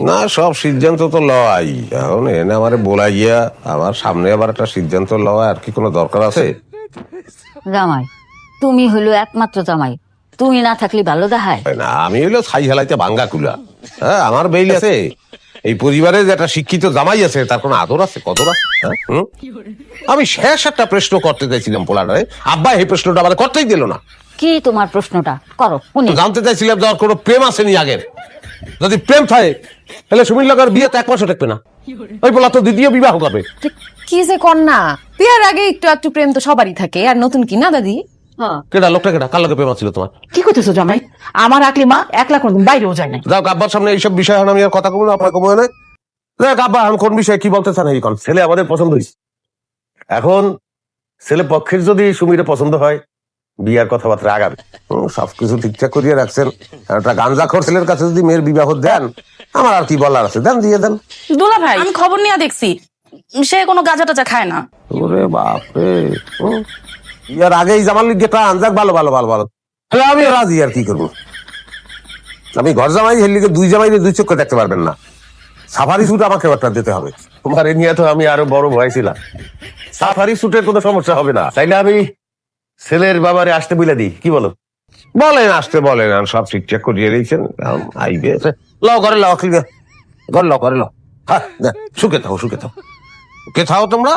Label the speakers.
Speaker 1: না, সব সিদ্ধান্ত তো লওয়াই। এখন এনে আমারে বলাইয়া আমার সামনে আবার একটা সিদ্ধান্ত লওয়া আর কি কোনো দরকার আছে?
Speaker 2: জামাই, তুমি হইলো একমাত্র জামাই, তুমি না থাকলে ভালো দেখায়
Speaker 1: না, আমি হইলো ছাই হেলাইতে ভাঙ্গা কুলা। হ্যাঁ, আমার বেইল আছে। এই পরিবারে যে একটা শিক্ষিত জামাই আছে তার কোনো আদর আছে, কদর আছে? হ্যাঁ? আমি শেষ একটা প্রশ্ন করতে চাইছিলাম পোলাটারে, আব্বা এই প্রশ্নটা আমার করতেই দিল না।
Speaker 2: কি তোমার প্রশ্নটা করো শুনি।
Speaker 1: জানতে চাইছিলাম যে ওর কোনো প্রেম আসেনি আগের। যদি প্রেম থাকে তাহলে সুমির লাগার বিয়ে তো 1 মাসও টেকবে না। ওই পোলা তো দ্বিতীয় বিবাহ করবে।
Speaker 3: কি যে কন্যা, বিয়ার আগে একটু একটু প্রেম তো সবারই থাকে, আর নতুন কি না দাদি?
Speaker 1: কেডা লোকটা, কেডা কার লগে প্রেম ছিল তোমার?
Speaker 4: কি করতেছো জামাই? আমার আকলি মা একলা কোনদিন বাইরেও যায় নাই।
Speaker 1: যাও আব্বার সামনে এইসব বিষয় এখন আমি আর কথা কমবো না, আপনার কমবো না। দেখ আব্বা, আমি কোন বিষয়ে কি বলতে চান এই কোন? ছেলে আমাদের পছন্দ হয়েছে। এখন ছেলে পক্ষের যদি সুমিরে পছন্দ হয়, বিয়ার কথাবার্তা আগাবে। সবকিছু ঠিকঠাক করিয়ে রাখছেন। একটা গাঞ্জাখোর ছেলের কাছে যদি মেয়ের বিবাহ দেন, আমার আর কি বলার আছে? দেন, দিয়ে দেন।
Speaker 4: দুলা ভাই, আমি খবর নিয়ে দেখছি সে কোনো গাঁজা টাজা খায় না।
Speaker 1: ওরে বাপরে, বিয়ার আগেই জামাল লিগেটা আনজাক, ভালো ভালো ভালো ভালো। তাহলে আমি রাজি, আর কি করবো? আমি ঘর জামাই হেলিকে দুই জামাই দুই চোখে দেখতে পারবেন না। সাফারি স্যুট আমাকে একটা দিতে হবে। তোমার এ নিয়ে তো আমি আরো বড় ভয় ছিলাম। সাফারি স্যুটের কোনো সমস্যা হবে না। তাইলে আমি ছেলের বাবারে আসতে বলে দিই, কি বলো? বলেন, আসতে বলেন, আর সব ঠিকঠাক করিয়ে দিয়েছেন। আইবে লও করে লও, ঘর লও করে লও। হ্যাঁ, সুখে থাও, সুখে থাও, সুখে থাও তোমরা।